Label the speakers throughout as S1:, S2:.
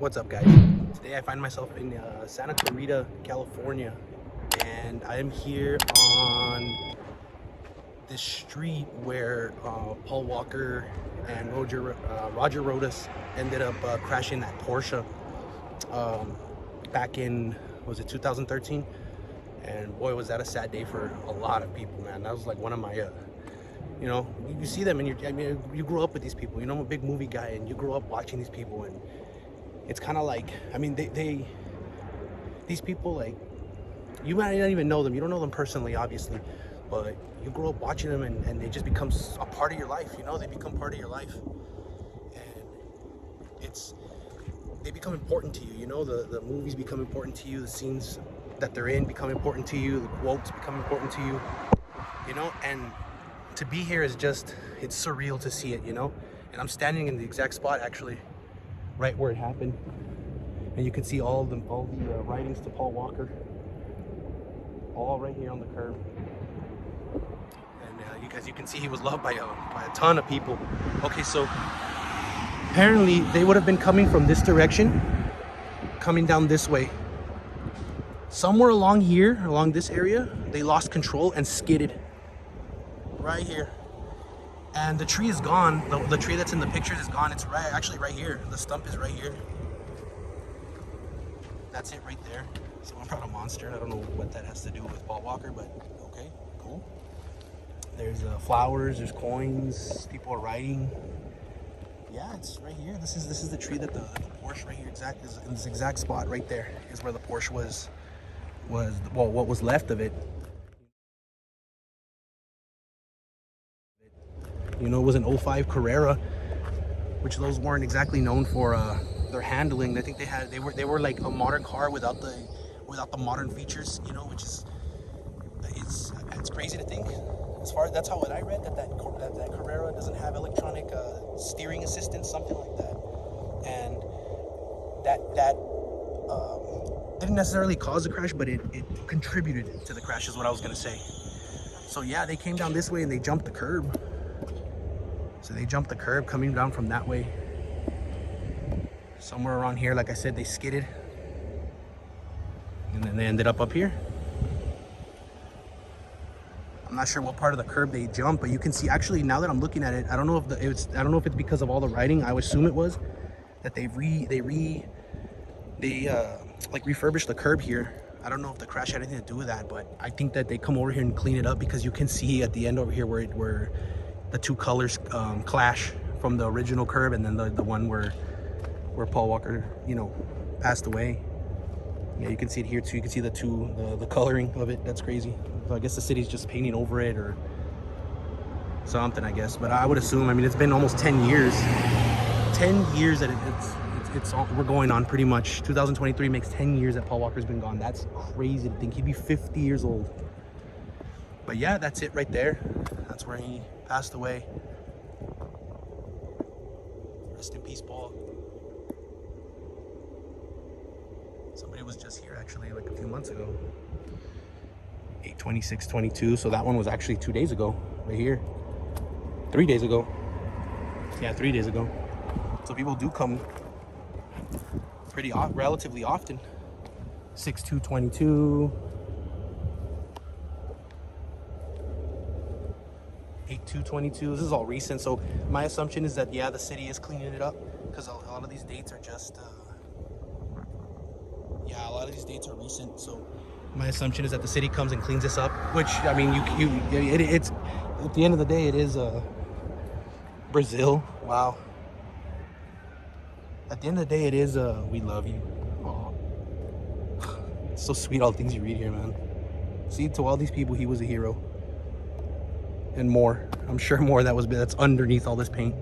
S1: What's up, guys? Today I find myself in Santa Clarita, California, and I am here on this street where Paul Walker and Roger Rodas ended up crashing that Porsche back in, was it 2013? And boy, was that a sad day for a lot of people, man. That was like one of my you know, you see them and you grow up with these people. You know, I'm a big movie guy, and you grow up watching these people, and it's kind of like, I mean, these people, like, you might not even know them. You don't know them personally, obviously, but you grow up watching them, and they just become a part of your life. You know, they become part of your life, and they become important to you. You know, the movies become important to you. The scenes that they're in become important to you. The quotes become important to you. You know, and to be here is just, it's surreal to see it, you know? And I'm standing in the exact spot, actually, right where it happened. And you can see all the writings to Paul Walker, all right here on the curb. And as you can see, he was loved by a ton of people. Okay, so apparently they would have been coming from this direction, coming down this way. Somewhere along here, along this area, they lost control and skidded. Right here, and the tree is gone. The tree that's in the pictures is gone. It's actually right here. The stump is right here. That's it right there. Someone brought a monster. I don't know what that has to do with Paul Walker, but okay, cool. There's flowers, there's coins, people are writing. Yeah, it's right here. This is the tree that the Porsche right here, in this exact spot right there is where the Porsche was well, what was left of it. You know, it was an 05 Carrera, which those weren't exactly known for their handling. I think they were like a modern car without the modern features. You know, which is it's crazy to think. As far as that's how I read that Carrera doesn't have electronic steering assistance, something like that, and that didn't necessarily cause the crash, but it contributed to the crash, is what I was gonna say. So yeah, they came down this way and they jumped the curb. So they jumped the curb coming down from that way. Somewhere around here, like I said, they skidded. And then they ended up here. I'm not sure what part of the curb they jumped, but you can see, actually, now that I'm looking at it, I don't know if it's because of all the writing. I would assume it was that they like refurbished the curb here. I don't know if the crash had anything to do with that, but I think that they come over here and clean it up, because you can see at the end over here where the two colors clash from the original curb and then the one where Paul Walker, you know, passed away. Yeah, you can see it here too. You can see the coloring of it. That's crazy. So I guess the city's just painting over it or something, I guess. But I would assume, I mean, it's been almost 10 years. 10 years that we're going on, pretty much. 2023 makes 10 years that Paul Walker's been gone. That's crazy to think. He'd be 50 years old. But yeah, that's it right there. That's where he passed away. Rest in peace, Paul. Somebody was just here, actually, like a few months ago. 8/26/22. So that one was actually 2 days ago, right here. 3 days ago. Yeah, 3 days ago. So people do come relatively often. 6/2/22. 8/2/22. This is all recent, so my assumption is that, yeah, the city is cleaning it up, because a lot of these dates are just a lot of these dates are recent. So my assumption is that the city comes and cleans this up, which, I mean, it's at the end of the day, it is Brazil. Wow. At the end of the day, it is we love you. Oh. It's so sweet, all the things you read here, man. See, to all these people, he was a hero. And more, I'm sure more that's underneath all this paint.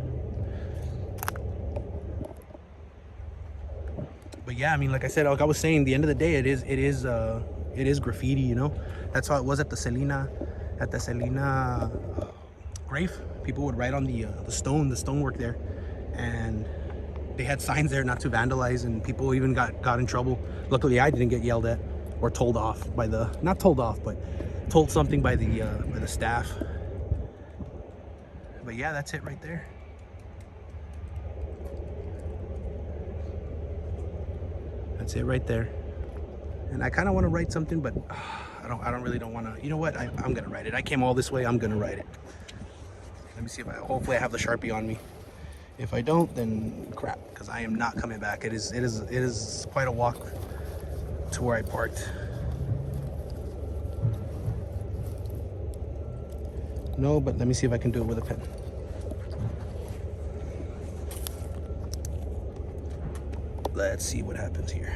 S1: But yeah, I mean, like I said, like I was saying, the end of the day, it is graffiti, you know. That's how it was at the Selena grave. People would write on the stonework there, and they had signs there not to vandalize, and people even got in trouble. Luckily, I didn't get yelled at or told off by not told off, but told something by the staff. But yeah, that's it right there. That's it right there. And I kind of want to write something, but I don't really want to. You know what? I'm gonna write it. I came all this way. I'm gonna write it. Let me see if hopefully I have the Sharpie on me. If I don't, then crap, because I am not coming back. It is quite a walk to where I parked. No, but let me see if I can do it with a pen. Let's see what happens here.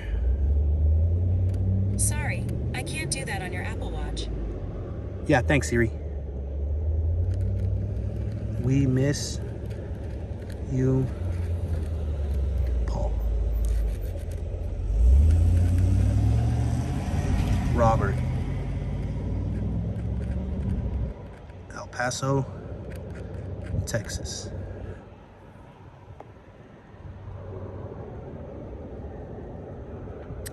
S2: Sorry, I can't do that on your Apple Watch.
S1: Yeah, thanks, Siri. We miss you, Paul. Robert. El Paso, Texas.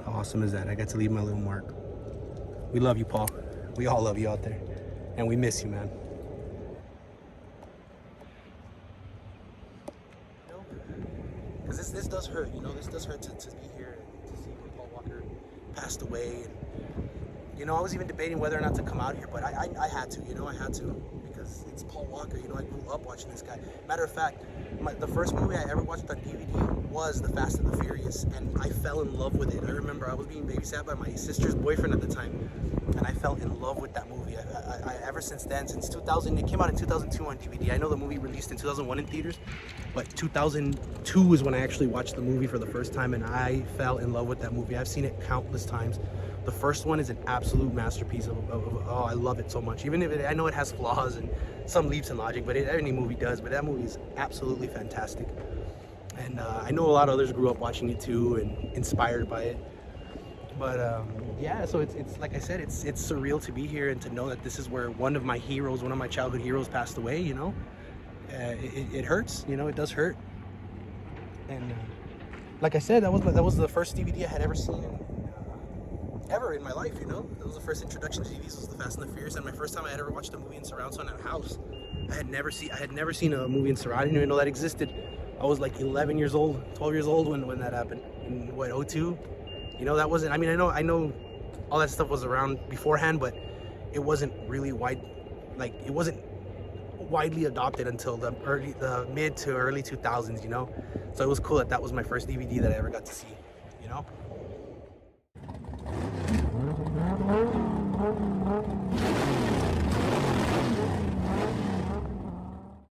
S1: How awesome is that? I got to leave my little mark. We love you, Paul. We all love you out there. And we miss you, man. Because this does hurt, you know, this does hurt to be here and to see when Paul Walker passed away. And, you know, I was even debating whether or not to come out here, but I had to, you know, I had to, because it's Paul Walker, you know, I grew up watching this guy. Matter of fact, the first movie I ever watched on DVD was The Fast and the Furious, and I fell in love with it. I remember I was being babysat by my sister's boyfriend at the time, and I fell in love with that movie. I ever since then, since 2000, it came out in 2002 on DVD. I know the movie released in 2001 in theaters, but 2002 is when I actually watched the movie for the first time, and I fell in love with that movie. I've seen it countless times. The first one is an absolute masterpiece oh, I love it so much. Even if I know it has flaws and some leaps in logic, but any movie does. But that movie is absolutely fantastic. And I know a lot of others grew up watching it too and inspired by it. But yeah, so it's like I said, it's surreal to be here and to know that this is where one of my heroes, one of my childhood heroes, passed away. You know, it hurts. You know, it does hurt. And like I said, that was the first DVD I had ever seen. Ever in my life, you know. That was the first introduction to TVs, was The Fast and the Furious, and my first time I had ever watched a movie in surround sound at a house. I had never seen a movie in surround. I didn't even know that existed. I was like 11 years old, 12 years old when that happened. In what, 02? You know, that wasn't, I mean, I know all that stuff was around beforehand, but it wasn't really it wasn't widely adopted until the mid to early 2000s, you know. So it was cool that was my first DVD that I ever got to see, you know.